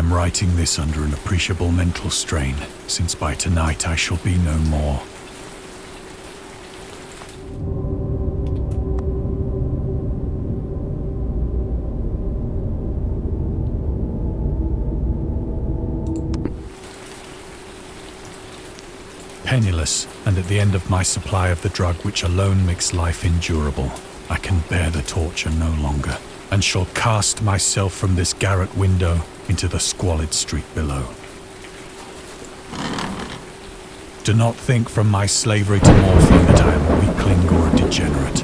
am writing this under an appreciable mental strain, since by tonight I shall be no more. Penniless, and at the end of my supply of the drug which alone makes life endurable, I can bear the torture no longer, and shall cast myself from this garret window into the squalid street below. Do not think from my slavery to morphine that I am a weakling or a degenerate.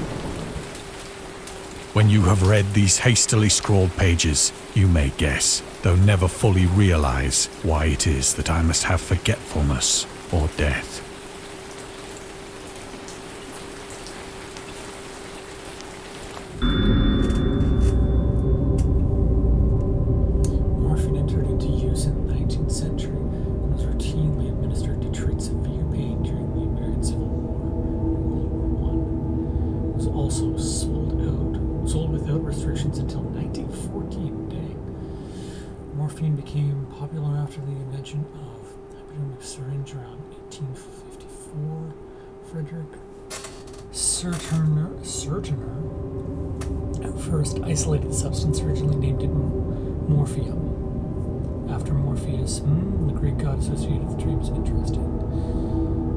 When you have read these hastily scrawled pages, you may guess, though never fully realize, why it is that I must have forgetfulness or death. Morphine entered into use in the 19th century and was routinely administered to treat severe pain during the American Civil War and World War I. It was also sold without restrictions until 1914. Dang. Morphine became popular after the invention of the epidemic syringe around 1854. Frederick Sertiner at first isolated the substance, originally named it morphium. After Morpheus, the Greek god associated with dreams. Interesting.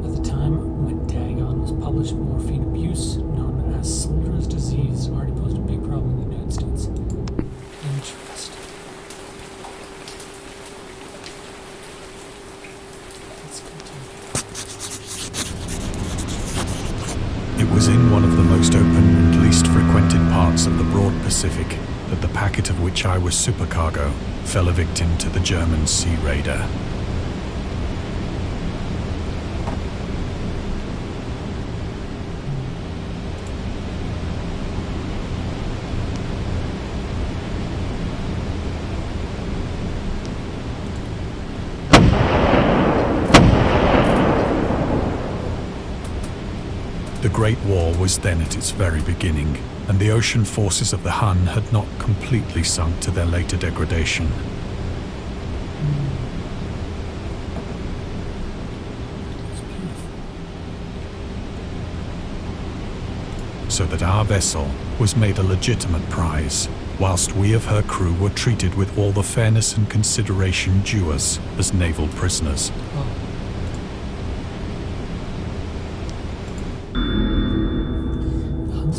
At the time when Dagon was published, morphine abuse, known as soldier's disease, already posed a big problem in the United States. Interesting. Let's continue. It was in one of the most open and least frequented parts of the broad Pacific that the packet of which I was supercargo fell a victim to the German sea raider. The Great War was then at its very beginning, and the ocean forces of the Hun had not completely sunk to their later degradation. So that our vessel was made a legitimate prize, whilst we of her crew were treated with all the fairness and consideration due us as naval prisoners.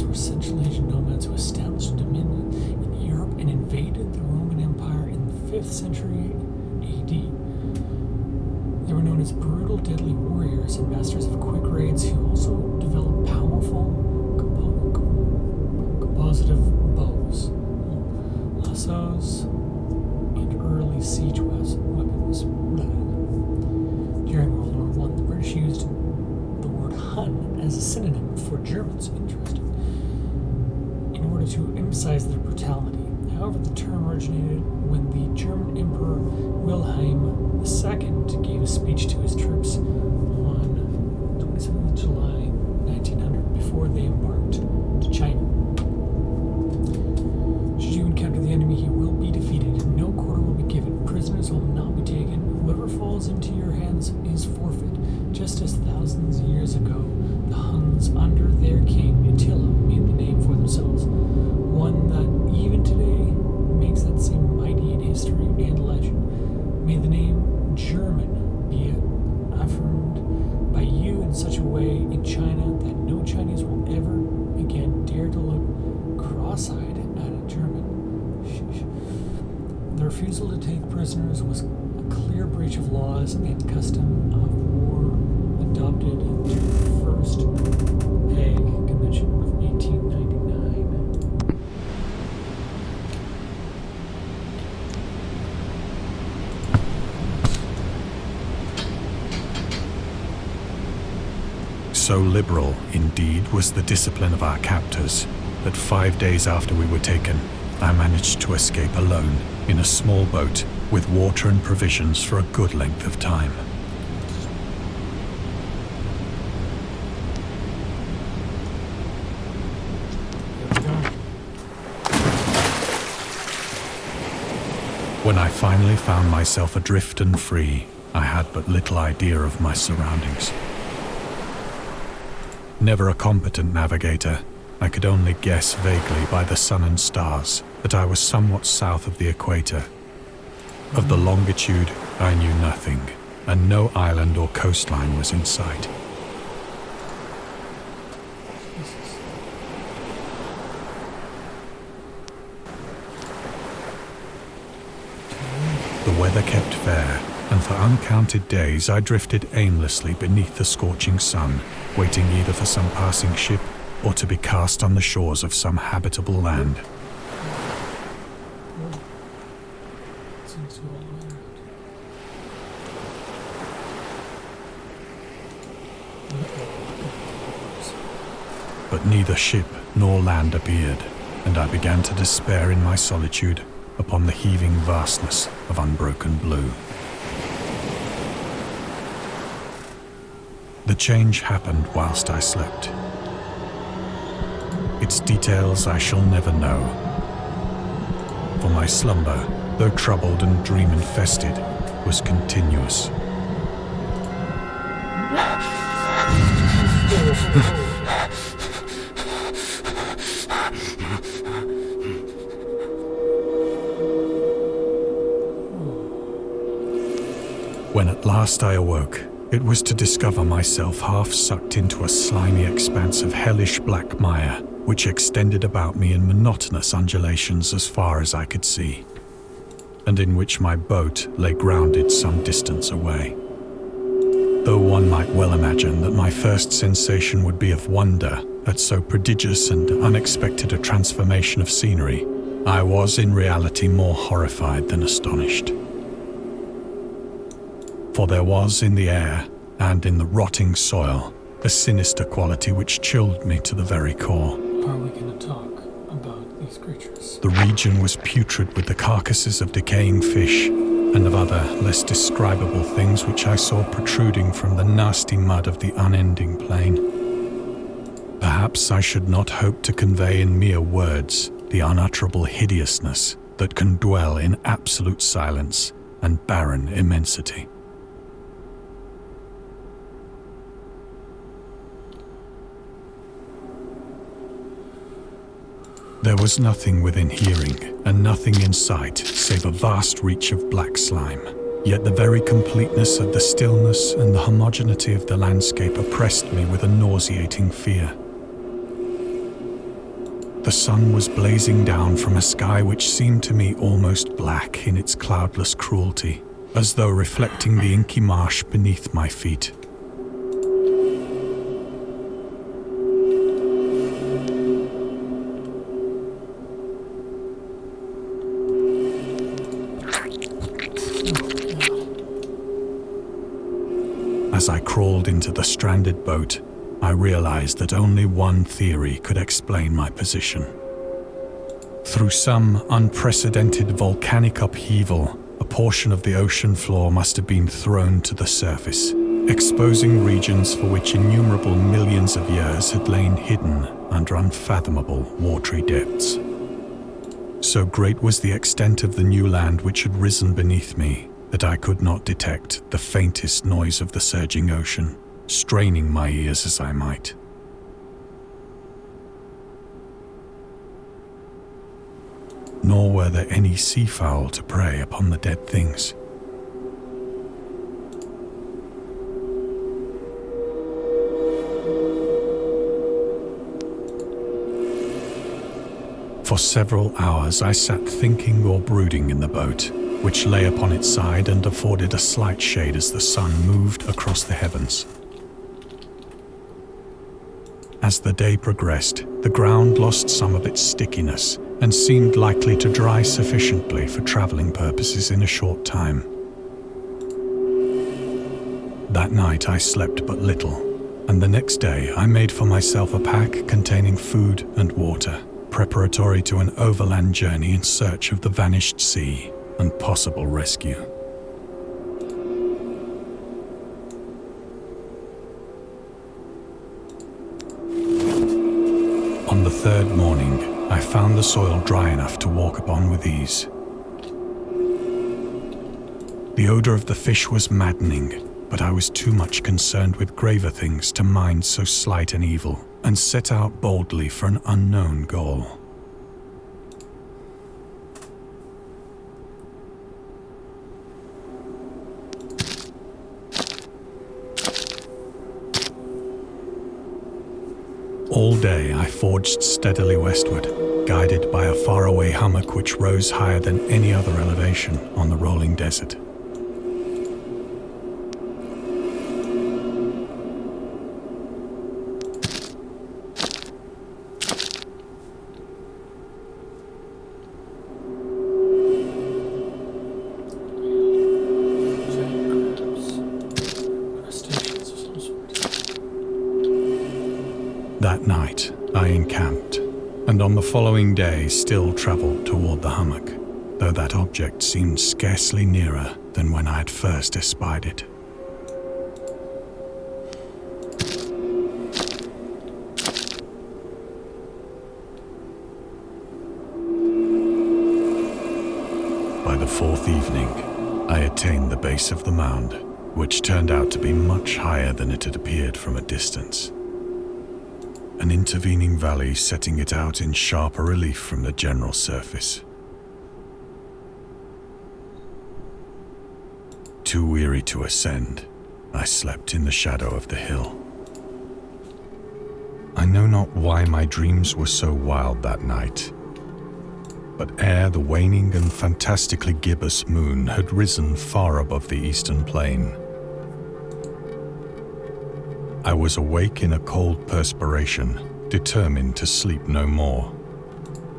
Were Central Asian nomads who established dominion in Europe and invaded the Roman Empire in the 5th century AD. They were known as brutal, deadly warriors and masters of quick raids who also developed powerful compositive bows, lassos, and early siege weapons. During World War I, the British used the word Hun as a synonym for Germans. Interesting. In order to emphasize their brutality. However, the term originated when the German Emperor Wilhelm II gave a speech to his troops on 27th of July 1900 before they embarked to China. Should you encounter the enemy, he will be defeated. No quarter will be given. Prisoners will not be taken. Whoever falls into your hands is forfeit. Just as thousands of years ago, the Huns under their king Attila made the name for themselves, one that even today makes that seem mighty in history and legend. May the name German be affirmed by you in such a way in China that no Chinese will ever again dare to look cross-eyed at a German. The refusal to take prisoners was a clear breach of laws and custom of war adopted in the First Hague Convention of 1899. So liberal, indeed, was the discipline of our captors, that 5 days after we were taken, I managed to escape alone in a small boat with water and provisions for a good length of time. When I finally found myself adrift and free, I had but little idea of my surroundings. Never a competent navigator, I could only guess vaguely by the sun and stars that I was somewhat south of the equator. Of the longitude, I knew nothing, and no island or coastline was in sight. The weather kept fair, and for uncounted days I drifted aimlessly beneath the scorching sun, waiting either for some passing ship or to be cast on the shores of some habitable land. But neither ship nor land appeared, and I began to despair in my solitude upon the heaving vastness of unbroken blue. The change happened whilst I slept. Its details I shall never know, for my slumber, though troubled and dream-infested, was continuous. When at last I awoke, it was to discover myself half sucked into a slimy expanse of hellish black mire, which extended about me in monotonous undulations as far as I could see, and in which my boat lay grounded some distance away. Though one might well imagine that my first sensation would be of wonder at so prodigious and unexpected a transformation of scenery, I was in reality more horrified than astonished. For there was in the air and in the rotting soil a sinister quality which chilled me to the very core. Are we going to talk about these creatures? The region was putrid with the carcasses of decaying fish and of other less describable things which I saw protruding from the nasty mud of the unending plain. Perhaps I should not hope to convey in mere words the unutterable hideousness that can dwell in absolute silence and barren immensity. There was nothing within hearing, and nothing in sight, save a vast reach of black slime. Yet the very completeness of the stillness and the homogeneity of the landscape oppressed me with a nauseating fear. The sun was blazing down from a sky which seemed to me almost black in its cloudless cruelty, as though reflecting the inky marsh beneath my feet. As I crawled into the stranded boat, I realized that only one theory could explain my position. Through some unprecedented volcanic upheaval, a portion of the ocean floor must have been thrown to the surface, exposing regions for which innumerable millions of years had lain hidden under unfathomable watery depths. So great was the extent of the new land which had risen beneath me that I could not detect the faintest noise of the surging ocean, straining my ears as I might. Nor were there any seafowl to prey upon the dead things. For several hours I sat thinking or brooding in the boat, which lay upon its side and afforded a slight shade as the sun moved across the heavens. As the day progressed, the ground lost some of its stickiness and seemed likely to dry sufficiently for traveling purposes in a short time. That night I slept but little, and the next day I made for myself a pack containing food and water, preparatory to an overland journey in search of the vanished sea and possible rescue. On the third morning, I found the soil dry enough to walk upon with ease. The odor of the fish was maddening, but I was too much concerned with graver things to mind so slight an evil, and set out boldly for an unknown goal. All day I forged steadily westward, guided by a faraway hummock which rose higher than any other elevation on the rolling desert. That night, I encamped, and on the following day still travelled toward the hummock, though that object seemed scarcely nearer than when I had first espied it. By the fourth evening, I attained the base of the mound, which turned out to be much higher than it had appeared from a distance. An intervening valley setting it out in sharper relief from the general surface. Too weary to ascend, I slept in the shadow of the hill. I know not why my dreams were so wild that night, but ere the waning and fantastically gibbous moon had risen far above the eastern plain, I was awake in a cold perspiration, determined to sleep no more.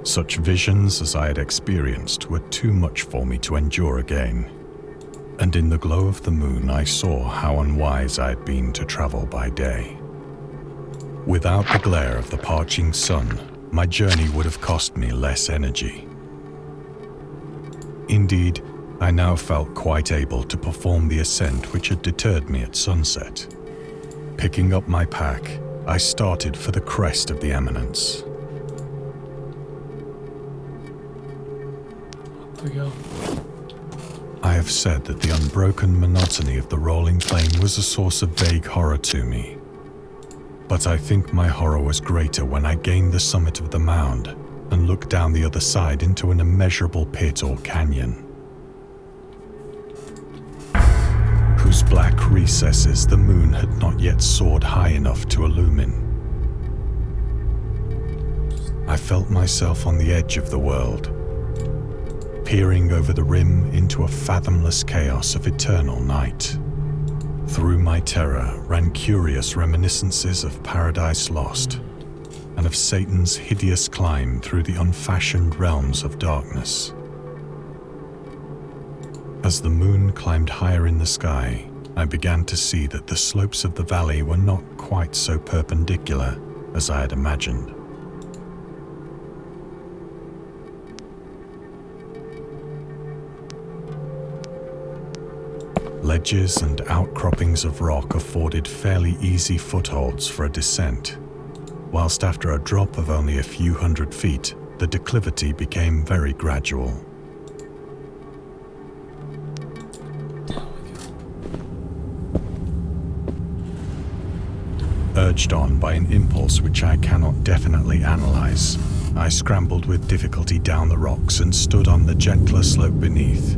Such visions as I had experienced were too much for me to endure again, and in the glow of the moon I saw how unwise I had been to travel by day. Without the glare of the parching sun, my journey would have cost me less energy. Indeed, I now felt quite able to perform the ascent which had deterred me at sunset. Picking up my pack, I started for the crest of the eminence. Up we go. I have said that the unbroken monotony of the rolling plain was a source of vague horror to me. But I think my horror was greater when I gained the summit of the mound and looked down the other side into an immeasurable pit or canyon, whose black recesses the moon had not yet soared high enough to illumine. I felt myself on the edge of the world, peering over the rim into a fathomless chaos of eternal night. Through my terror ran curious reminiscences of Paradise Lost, and of Satan's hideous climb through the unfashioned realms of darkness. As the moon climbed higher in the sky, I began to see that the slopes of the valley were not quite so perpendicular as I had imagined. Ledges and outcroppings of rock afforded fairly easy footholds for a descent, whilst after a drop of only a few hundred feet, the declivity became very gradual. Urged on by an impulse which I cannot definitely analyze, I scrambled with difficulty down the rocks and stood on the gentler slope beneath,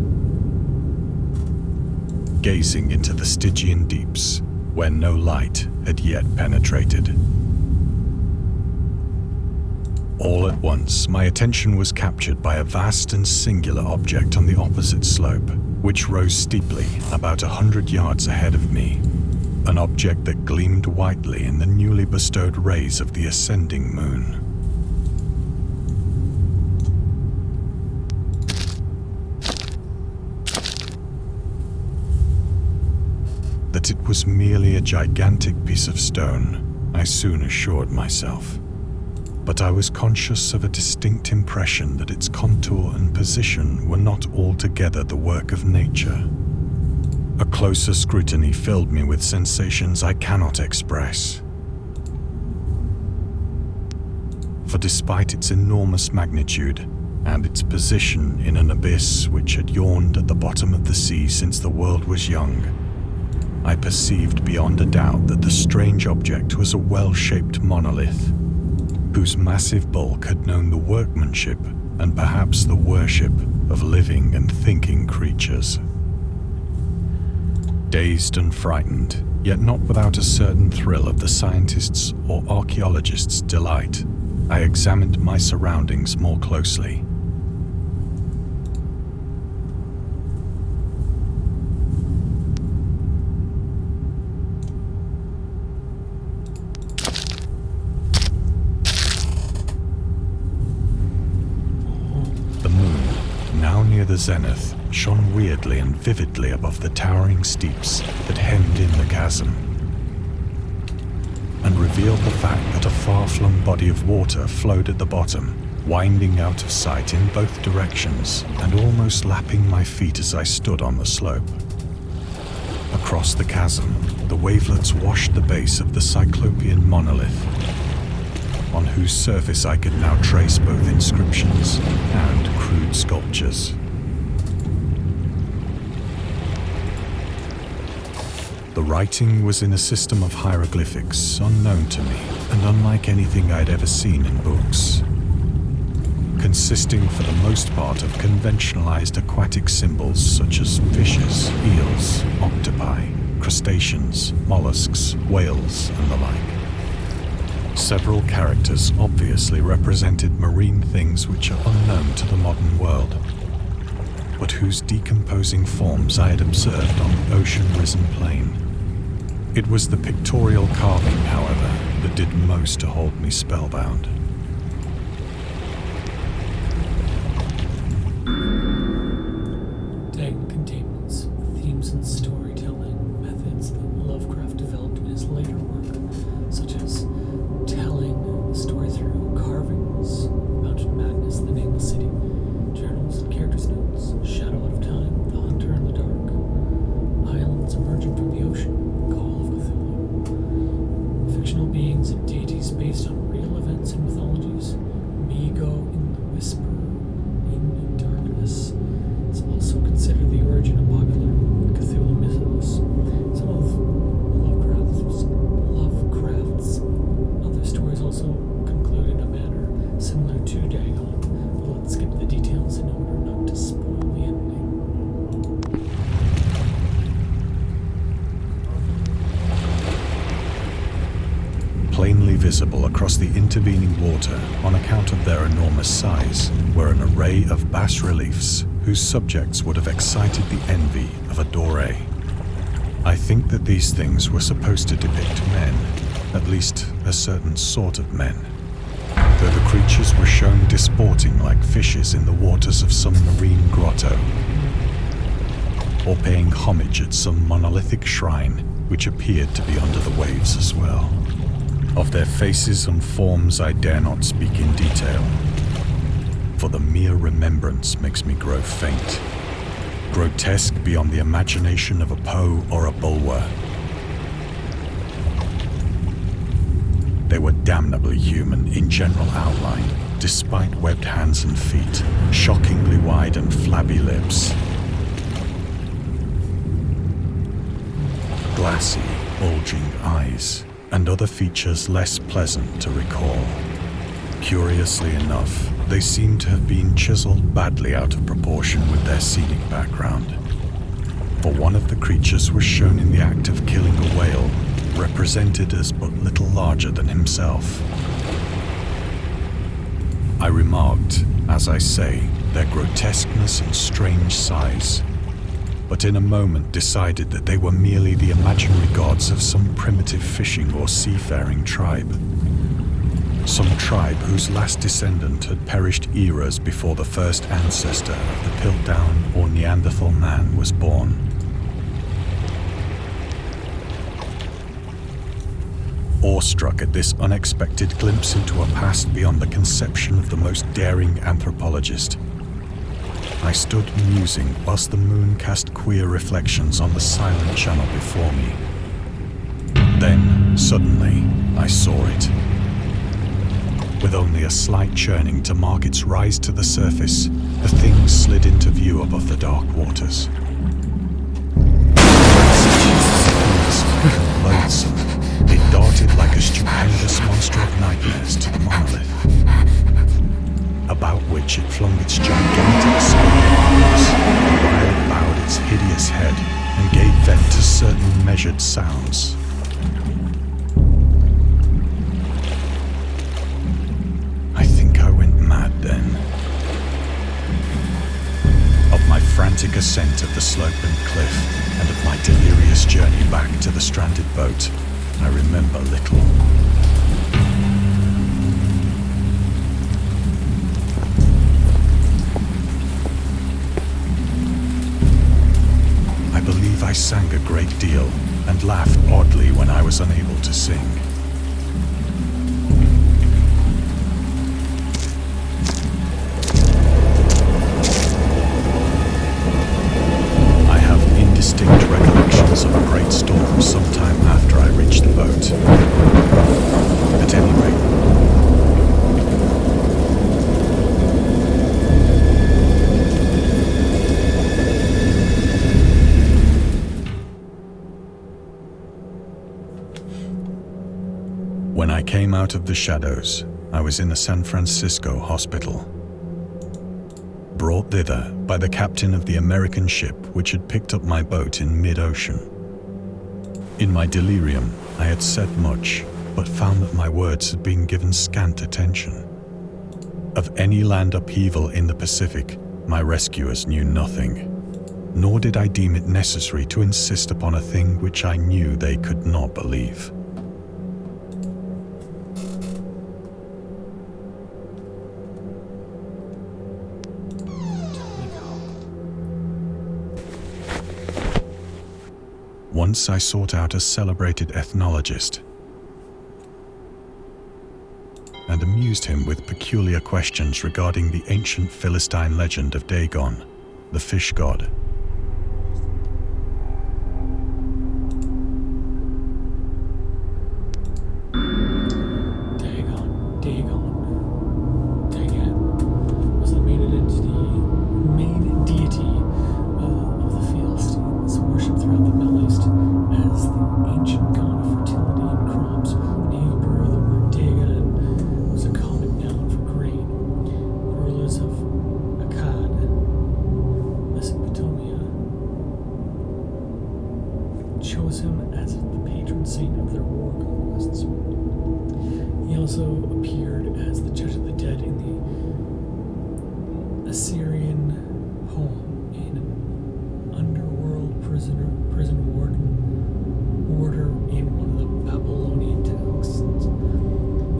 gazing into the Stygian deeps, where no light had yet penetrated. All at once, my attention was captured by a vast and singular object on the opposite slope, which rose steeply about 100 yards ahead of me, an object that gleamed whitely in the newly bestowed rays of the ascending moon. That it was merely a gigantic piece of stone, I soon assured myself. But I was conscious of a distinct impression that its contour and position were not altogether the work of nature. A closer scrutiny filled me with sensations I cannot express. For despite its enormous magnitude, and its position in an abyss which had yawned at the bottom of the sea since the world was young, I perceived beyond a doubt that the strange object was a well-shaped monolith, whose massive bulk had known the workmanship and perhaps the worship of living and thinking creatures. Dazed and frightened, yet not without a certain thrill of the scientist's or archaeologist's delight, I examined my surroundings more closely. The moon, now near the zenith, shone weirdly and vividly above the towering steeps that hemmed in the chasm, and revealed the fact that a far-flung body of water flowed at the bottom, winding out of sight in both directions and almost lapping my feet as I stood on the slope. Across the chasm, the wavelets washed the base of the cyclopean monolith, on whose surface I could now trace both inscriptions and crude sculptures. The writing was in a system of hieroglyphics unknown to me and unlike anything I'd ever seen in books, consisting for the most part of conventionalized aquatic symbols such as fishes, eels, octopi, crustaceans, mollusks, whales, and the like. Several characters obviously represented marine things which are unknown to the modern world, but whose decomposing forms I had observed on the ocean-risen plain. It was the pictorial carving, however, that did most to hold me spellbound. Dagon contains themes and storytelling methods that Lovecraft developed in his later work, such as telling the story through carvings, Mountain Madness, The Nameless City, journals and characters' notes, Shadow Out of Time, The Hunter in the Dark, Islands Emerging from the Ocean, Call of Cthulhu, fictional beings and deities based on real events and mythologies, Migo in the Whisper, in Darkness. It's also considered the origin of popular Cthulhu mythos. Some of Lovecraft's other stories also conclude in a manner similar to Dagon, but let's skip the details in order not to spoil the ending. Plainly visible across the intervening water, on account of their enormous size, were an array of bas-reliefs whose subjects would have excited the envy of a doré. I think that these things were supposed to depict men, at least a certain sort of men, though the creatures were shown disporting like fishes in the waters of some marine grotto, or paying homage at some monolithic shrine which appeared to be under the waves as well. Of their faces and forms I dare not speak in detail, for the mere remembrance makes me grow faint, grotesque beyond the imagination of a Poe or a Bulwer. They were damnably human in general outline, despite webbed hands and feet, shockingly wide and flabby lips, glassy, bulging eyes, and other features less pleasant to recall. Curiously enough, they seem to have been chiseled badly out of proportion with their scenic background, for one of the creatures was shown in the act of killing a whale, represented as but little larger than himself. I remarked, as I say, their grotesqueness and strange size, but in a moment decided that they were merely the imaginary gods of some primitive fishing or seafaring tribe. Some tribe whose last descendant had perished eras before the first ancestor of the Piltdown or Neanderthal man was born. Awestruck at this unexpected glimpse into a past beyond the conception of the most daring anthropologist, I stood musing whilst the moon cast queer reflections on the silent channel before me. Then, suddenly, I saw it. With only a slight churning to mark its rise to the surface, the thing slid into view above the dark waters. Loathsome, it darted like a stupendous monster of nightmares to the monolith, about which it flung its gigantic scaly arms, while it bowed its hideous head and gave vent to certain measured sounds. I think I went mad then. Of my frantic ascent of the sloping cliff and of my delirious journey back to the stranded boat, I remember little. I believe I sang a great deal and laughed oddly when I was unable to sing. I have indistinct recollections of a great storm sometime after I reached the boat. At any rate, when I came out of the shadows, I was in a San Francisco hospital, brought thither by the captain of the American ship which had picked up my boat in mid-ocean. In my delirium, I had said much, but found that my words had been given scant attention. Of any land upheaval in the Pacific, my rescuers knew nothing, nor did I deem it necessary to insist upon a thing which I knew they could not believe. Once I sought out a celebrated ethnologist and amused him with peculiar questions regarding the ancient Philistine legend of Dagon, the fish god. Dagon was the main deity of the Philistines, worshipped throughout the Middle East as the ancient god of fertility and crops. In Hebrew, the word Dagon was a common noun for grain. The rulers of Akkad, Mesopotamia, chose him as the patron saint of their war conquests. He also appeared as the judge of the dead in the Assyrian poem in an underworld prison warder in one of the Babylonian texts.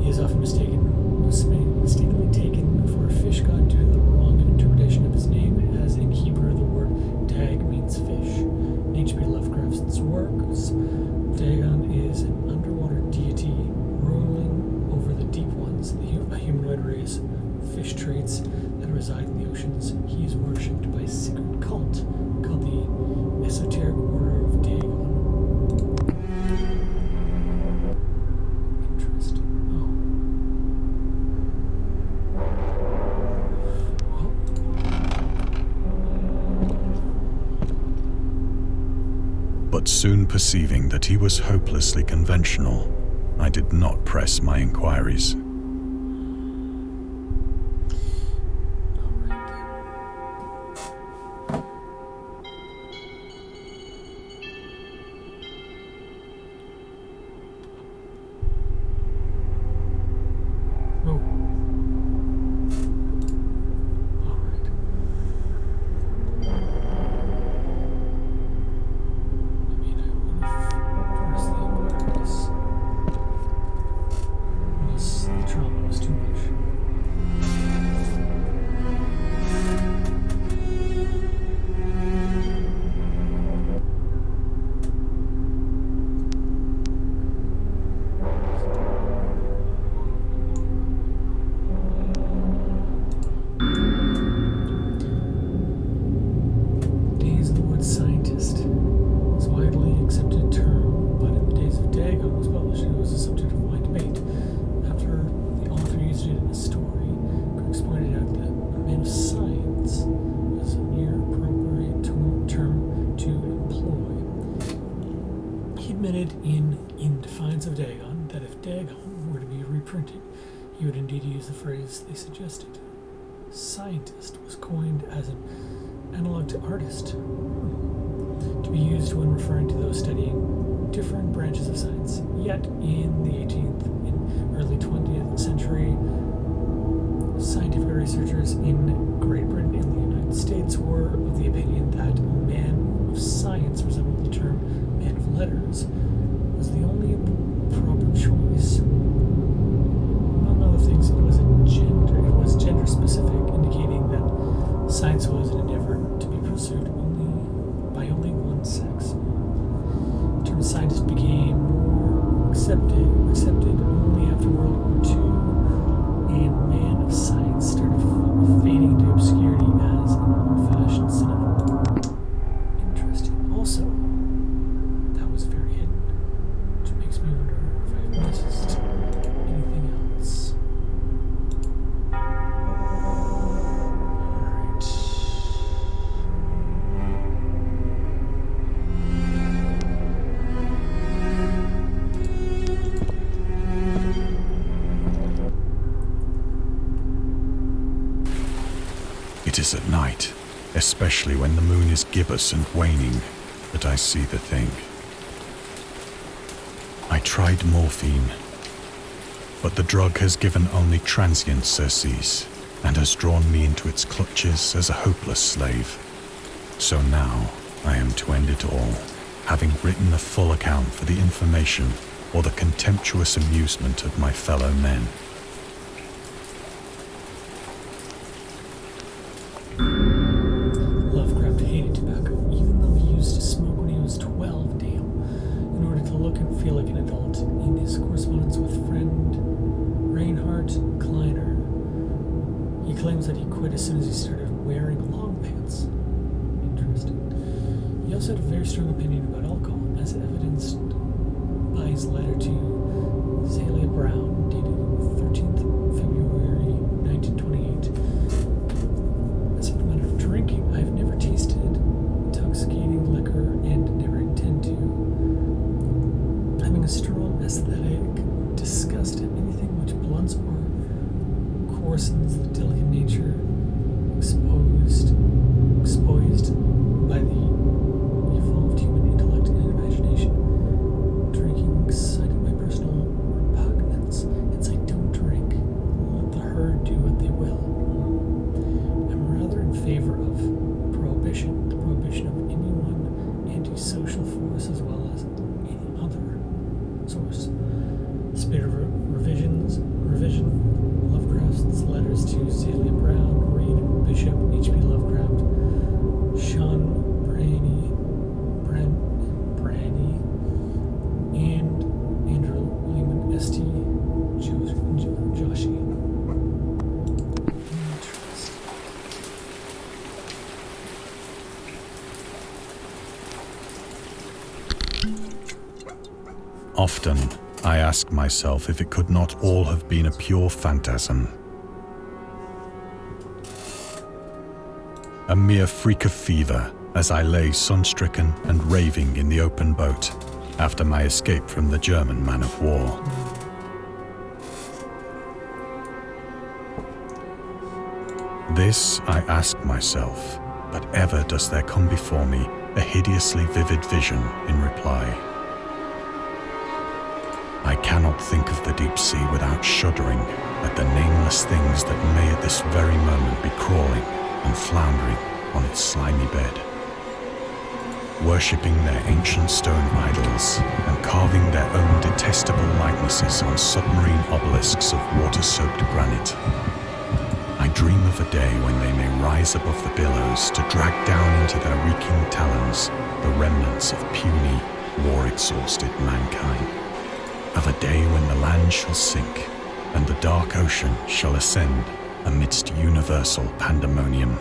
He is often mistakenly taken for a fish god due to the wrong interpretation of his name, as in Hebrew the word dag means fish. In H.P. Lovecraft's works, Dagon is an underwater deity ruling over the deep ones, a humanoid race, fish traits that reside in the oceans. He is worshipped by a secret cult called the Esoteric Order of Dagon. Interesting. Oh. But soon perceiving that he was hopelessly conventional, I did not press my inquiries. The in defiance of Dagon that if Dagon were to be reprinted, he would indeed use the phrase they suggested. Scientist was coined as an analog to artist, to be used when referring to those studying different branches of science. Yet, in the 18th and early 20th century, scientific researchers in Great Britain and the United States were of the opinion that man of science resembled the term man of letters was the only proper choice. Among other things, it was gender specific, indicating that science was an endeavor to be pursued by only one sex. The term scientist became accepted only after World War II, and man of science started fading into obscurity as an old-fashioned synonym. Interesting. Also, that was very hidden, which makes me wonder if I've missed anything else. It is at night, especially when the moon is gibbous and waning, that I see the thing. I tried morphine, but the drug has given only transient surcease and has drawn me into its clutches as a hopeless slave. So now I am to end it all, having written a full account for the information or the contemptuous amusement of my fellow men. Lovecraft hated tobacco, even though he used to smoke when he was 12, in order to look and feel like an adult. In his correspondence with friend Reinhard Kleiner, he claims that he quit as soon as he started wearing long pants. Interesting. He also had a very strong opinion about alcohol, as evidenced by his letter to Zelia Brown, dated 13th February 1928. As for the matter of drinking, I've never tasted intoxicating liquor and never intend to. Having a strong aesthetic disgust at anything which blunts or coarsens the delicate nature exposed by the evolved human intellect and imagination. Drinking excited my personal repugnance, hence I don't drink. Let the herd do what they will. I'm rather in favor of prohibition, the prohibition of any one antisocial force as well as any other source. Spirit of revision, Lovecraft's letters to Zelia Brown, Reed, Bishop, H.P. Lovecraft, Sean Branny, and Andrew Lehman, S.T. Joshi. Interesting. Often, I ask myself if it could not all have been a pure phantasm. A mere freak of fever as I lay sun-stricken and raving in the open boat after my escape from the German man of war. This I ask myself, but ever does there come before me a hideously vivid vision in reply. I cannot think of the deep sea without shuddering at the nameless things that may at this very moment be crawling and floundering on its slimy bed, worshipping their ancient stone idols and carving their own detestable likenesses on submarine obelisks of water-soaked granite. I dream of a day when they may rise above the billows to drag down into their reeking talons the remnants of puny, war-exhausted mankind. Of a day when the land shall sink and the dark ocean shall ascend amidst universal pandemonium.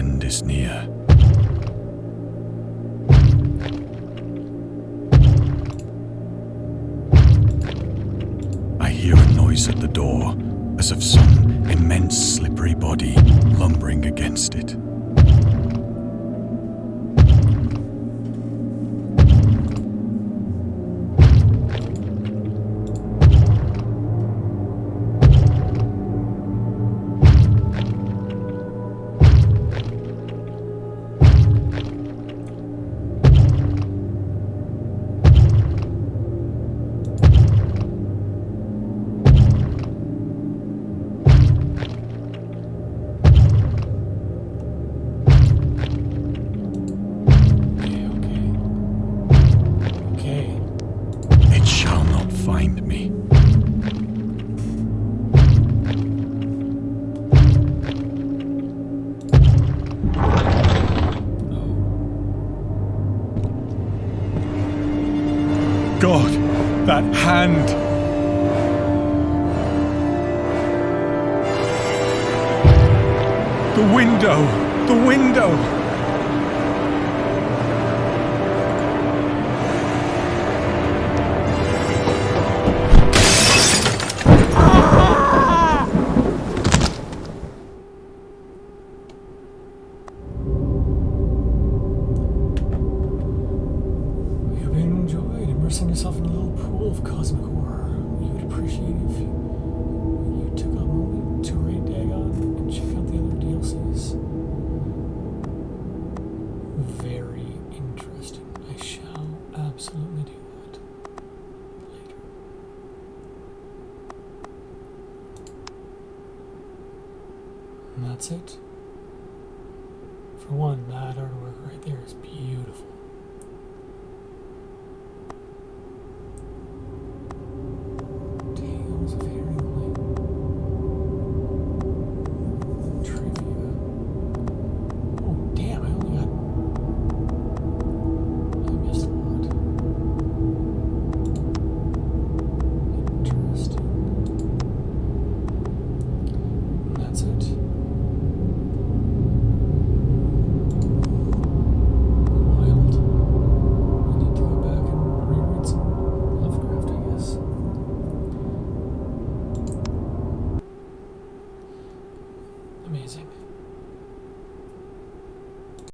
end is near. I hear a noise at the door, as of some immense slippery body lumbering against it. Find me. God, that hand! The window! The window! Immersing yourself in a little pool of cosmic horror. We would appreciate it if you took a moment to rate Dagon and check out the other DLCs. Very interesting. I shall absolutely do that later. And that's it. For one, that artwork right there is beautiful.